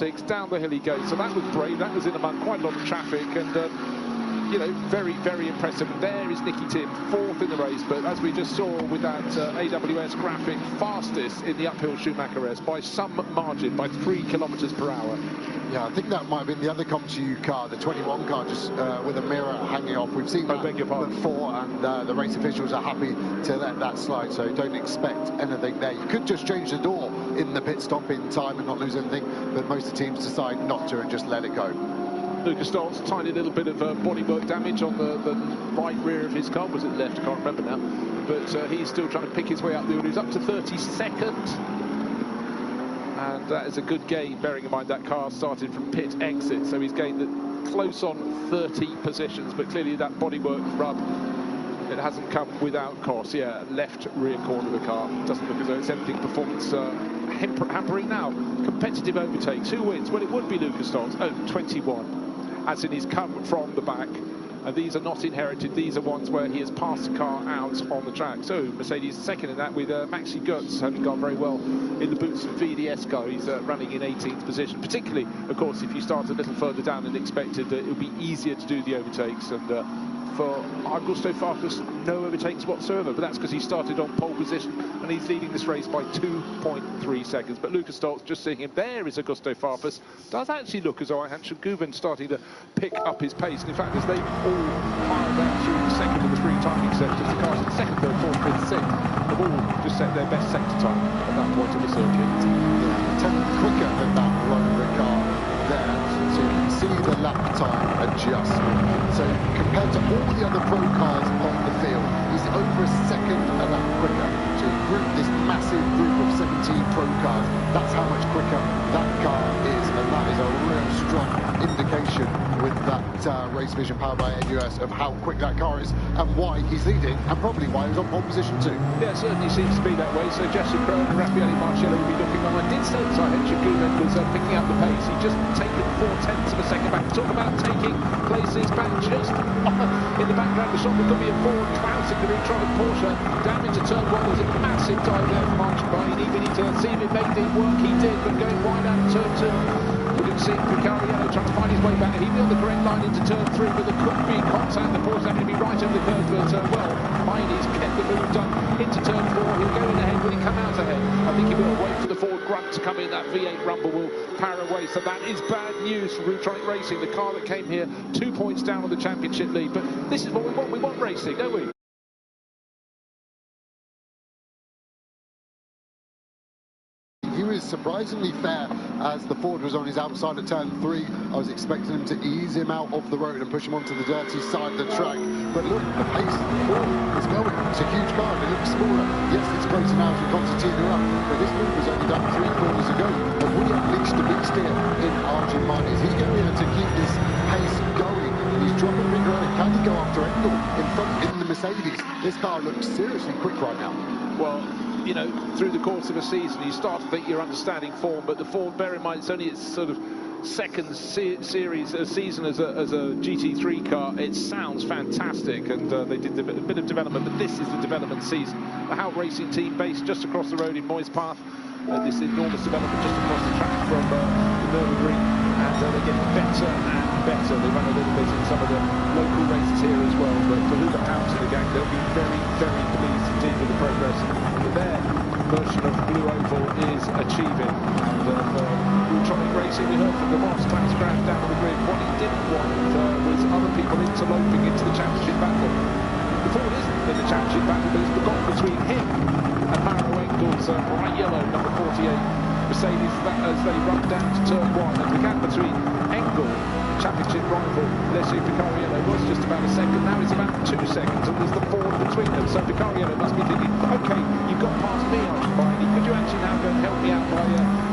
six, down the hill he goes. So that was brave. That was in among quite a lot of traffic, and you know, very, very impressive. And there is Nicky Tim, fourth in the race, but as we just saw with that AWS graphic, fastest in the uphill Schumacher race by some margin, by 3 kilometers per hour. Yeah, I think that might have been the other ComTU car, the 21 car, just with a mirror hanging off. We've seen that before, and the race officials are happy to let that slide, so don't expect anything there. You could just change the door in the pit stop in time and not lose anything, but most of the teams decide not to and just let it go. Lucas Stoltz, tiny little bit of bodywork damage on the right rear of his car. Was it left? I can't remember now. But he's still trying to pick his way up the order. He's up to 32nd. And that is a good gain, bearing in mind that car started from pit exit. So he's gained close on 30 positions. But clearly that bodywork rub, it hasn't come without cost. Yeah, left rear corner of the car. Doesn't look as though it's anything performance hampering now. Competitive overtakes. Who wins? Well, it would be Lucas Stoltz. Oh, 21. As in he's come from the back, and these are not inherited, these are ones where he has passed the car out on the track. So Mercedes second in that, with Maxi Götz having gone very well in the boots of VDS car. He's running in 18th position, particularly of course if you start a little further down and expected that it would be easier to do the overtakes. And for Augusto Farfus, no overtakes whatsoever, but that's because he started on pole position and he's leading this race by 2.3 seconds. But Lucas Stoltz, just seeing him there, is Augusto Farfus. Does actually look as though Hansen Guven starting to pick up his pace. And in fact, as they all piled out through the second of the sprint timing sectors, the cars in second, third, fourth, fifth, sixth have all just set their best sector time at that point of the circuit. Yeah, 10 quicker than that Rover car there, so you can see the lap time adjustment. So compared to all the other pro cars on the field, he's over a second a lap quicker. So you group this massive group of 17 pro cars, that's how much quicker that car is, and that is a real strong indication with that race vision powered by AWS of how quick that car is and why he's leading, and probably why he's on pole position too. Yeah, it certainly seems to be that way. So Jesse Krohn and Raffaele Marcello will be looking on. I did say that Hansen Guven was picking up the pace. He just taken 4/10 of a second back. Talk about taking places back just in the background. The shot could be a Ford trouncing the electronic Porsche down into turn one. There's a massive dive there from Archibald. We need to see if it made it work. He did, but going wide out of turn two. We didn't see Picariello trying to find his way back. He'd be on the correct line into turn three, but there could be contact. The Porsche having to be right over the curve, but well, Heine's kept the move done into turn four. He'll go in ahead. Will he come out ahead? I think he will. Wait for the Ford grunt to come in. That V8 Rumble will power away. So that is bad news for Rootronic Racing, the car that came here 2 points down on the championship lead. But this is what we want. We want racing, don't we? He was surprisingly fair as the Ford was on his outside at turn three. I was expecting him to ease him out of the road and push him onto the dirty side of the track. But look, the pace the Ford is going. It's a huge car. It looks smaller. Yes, it's closer now as we concertina up, but this move was only done 3 corners ago. And we unleashed the beast here in Argentine. Is he going to be able to keep this pace going? He's dropping big early. Can he go after Engel in front in the Mercedes? This car looks seriously quick right now. Well, you know, through the course of a season, you start to think you're understanding form, but the Ford, bear in mind, it's only its sort of second season as a GT3 car. It sounds fantastic, and they did a bit of development, but this is the development season. The Hout Racing team based just across the road in Moispath. This enormous development just across the track from the Nürburgring, and they're getting better and better. They run a little bit in some of the local races here as well, but for Hubert Hout and the gang, they'll be very, very pleased indeed with the progress that their version of Blue Oval is achieving. And for Rootronic Racing, we heard from the Moss Klaus Graf down the grid. What he didn't want was other people interloping into the championship battle. The Ford isn't in the championship battle, but it's forgotten between him and Maro Engel's bright yellow number 48 Mercedes as they run down to turn one. And the gap between Engel, championship rival Alessio Picariello, was just about a second. Now it's about 2 seconds, and there's the Ford between them. So Picariello must be thinking, okay, you've got past me, Archibald. Could you actually now go and help me out by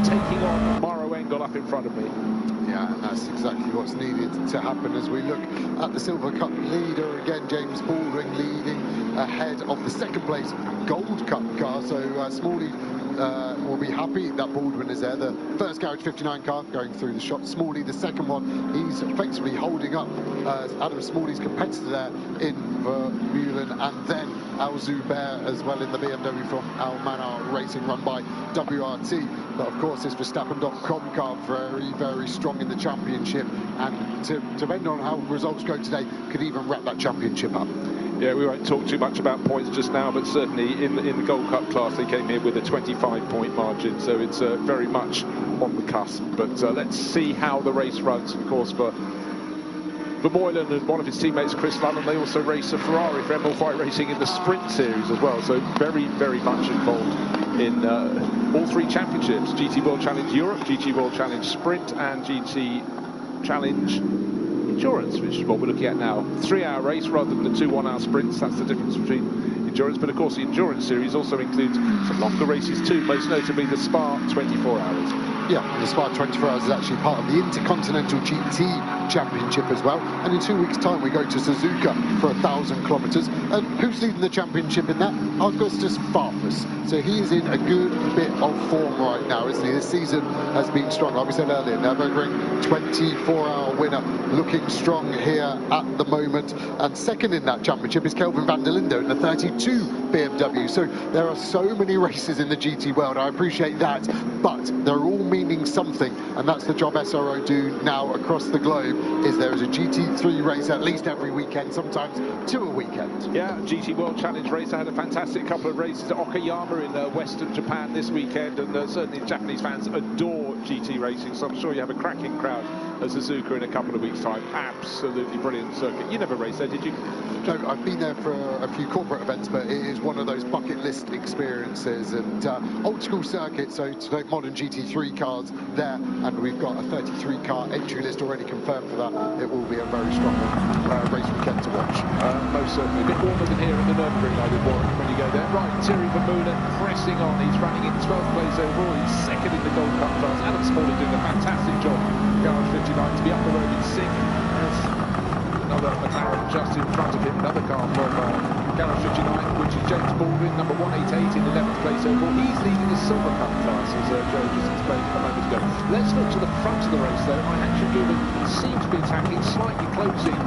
taking on Maro Engel up in front of me? Yeah, and that's exactly what's needed to happen as we look at the Silver Cup leader again. James Baldwin leading ahead of the second place Gold Cup car. So Smalley will be happy that Baldwin is there. The first Garage 59 car going through the shot. Smalley, the second one, he's effectively holding up Adam Smalley's competitor there in Vermeulen, and then Al Zubair as well in the BMW from Al Manar Racing, run by WRT. But of course, this Verstappen.com car very, very strong in the championship, and depending on how results go today, could even wrap that championship up. Yeah, we won't talk too much about points just now, but certainly in the Gold Cup class they came here with a 25-point margin, so it's very much on the cusp. But let's see how the race runs. Of course, for Vermeulen and one of his teammates, Chris Lunnon, they also race a Ferrari for ML5 Racing in the Sprint Series as well, so very, very much involved in all three championships: GT World Challenge Europe, GT World Challenge Sprint, and GT Challenge Endurance, which is what we're looking at now. 3-hour race rather than the 2 1-hour sprints. That's the difference between endurance. But of course, the endurance series also includes some longer races too, most notably the Spa 24 hours. Yeah, the Spa 24 hours is actually part of the Intercontinental GT Championship as well. And in 2 weeks' time, we go to Suzuka for 1,000 kilometres. And who's leading the championship in that? Augustus Farfus. So he is in a good bit of form right now, isn't he? This season has been strong. Like we said earlier, Nürburgring 24-hour winner, looking strong here at the moment. And second in that championship is Kelvin van der Linde in the 32 BMW. So there are so many races in the GT world. I appreciate that, but they're all meaning something, and that's the job SRO do now across the globe. Is there is a GT3 race at least every weekend, sometimes 2 a weekend. Yeah, GT World Challenge race. I had a fantastic couple of races at Okayama in western Japan this weekend, and certainly Japanese fans adore GT racing, so I'm sure you have a cracking crowd at Suzuka in a couple of weeks' time. Absolutely brilliant circuit. You never raced there, did you? No, I've been there for a few corporate events, but it is one of those bucket list experiences, and old school circuit, so to take modern GT3 cars there, and we've got a 33 car entry list already confirmed for that. It will be a very strong race weekend to watch. Most certainly. A bit warmer than here at the Nürburgring, I would warn when you go there. Right, Thierry Vermeulen pressing on. He's running in 12th place overall. He's second in the Gold Cup class. Adam Smalley doing a fantastic job. Garage 59 to be up the road in sync. Another McLaren just in front of him, another car from Garage 59, which is James Baldwin, number 188 in 11th place overall. He's leading the Silver Cup class, as Joe just explained a moment ago. Let's look to the front of the race, though. Heinz Gilbert seems to be attacking, slightly closing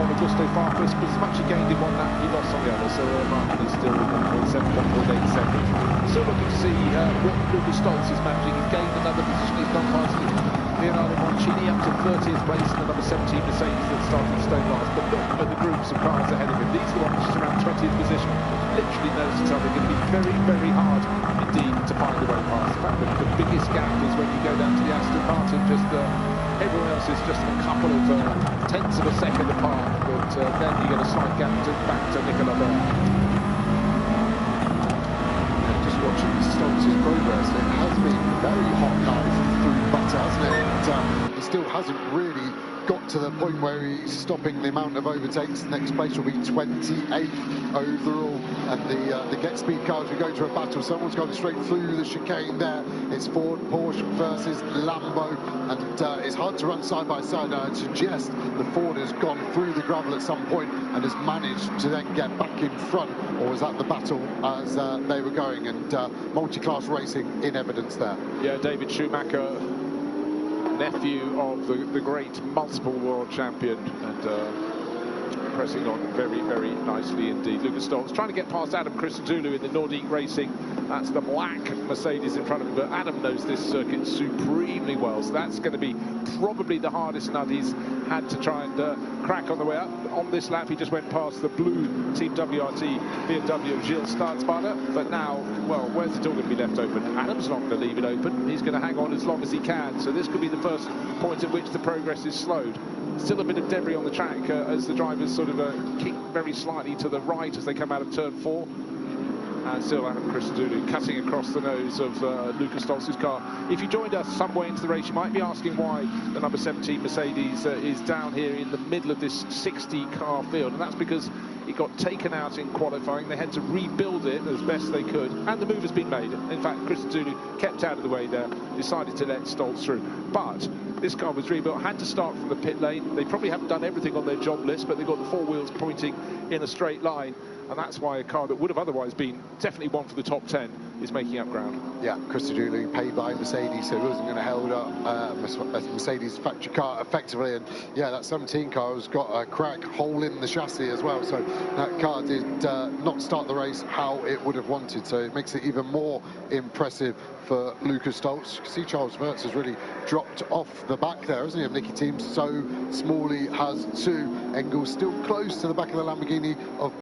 on Augusto Farfus, but as much he gained in one lap, he lost on the other, so Martin is still 1.7, 1.8 seconds. Still looking to see what Lucas Stoltz is managing. He's gained another position, he's gone past Leonardo Mancini up to 30th place in the number 17 Mercedes that started stone last. But look at the groups of cars ahead of him. These are the ones just around 20th position. Literally knows each other. Going to be very, very hard indeed to find the way past. In fact, the biggest gap is when you go down to the Aston Martin. Just everyone else is just a couple of tenths of a second apart. But then you get a slight gap back to Nicola Berg. Just watching Stoltz's progress, it has been very hot knife through butter, hasn't it? He still hasn't really got to the point where he's stopping the amount of overtakes. Next place will be 28th overall, and the get speed cars we go to a battle. Someone's gone straight through the chicane there. It's Ford, Porsche versus Lambo, and it's hard to run side by side. I'd suggest the Ford has gone through the gravel at some point and has managed to then get back in front, or was that the battle as they were going, and multi-class racing in evidence there. Yeah, David Schumacher, nephew of the great multiple world champion, and pressing on very, very nicely indeed. Lucas Stoltz trying to get past Adam Christodoulou in the Nordique Racing. That's the black Mercedes in front of him, but Adam knows this circuit supremely well, so that's going to be probably the hardest nut he's had to try and crack on the way up. On this lap, he just went past the blue Team WRT BMW Gilles Startsparter, but now, well, where's the door going to be left open? Adam's not going to leave it open. He's going to hang on as long as he can, so this could be the first point at which the progress is slowed. Still a bit of debris on the track as the drivers sort of kick very slightly to the right as they come out of turn 4. And still Adam Christodoulou cutting across the nose of Lucas Stoltz's car. If you joined us some way into the race, you might be asking why the number 17 Mercedes is down here in the middle of this 60-car field. And that's because it got taken out in qualifying. They had to rebuild it as best they could, and the move has been made. In fact, Christodoulou kept out of the way there, decided to let Stoltz through. But this car was rebuilt, had to start from the pit lane. They probably haven't done everything on their job list, but they've got the 4 wheels pointing in a straight line. And that's why a car that would have otherwise been definitely one for the top 10 is making up ground. Yeah, Christodoulou paid by Mercedes, so he wasn't going to hold up a Mercedes factory car effectively. And yeah, that 17 car has got a crack hole in the chassis as well. So that car did not start the race how it would have wanted. So it makes it even more impressive for Lucas Stoltz. You can see Charles Mertz has really dropped off the back there, hasn't he, of Nicky Teams? So Smalley has too. Engels still close to the back of the Lamborghini of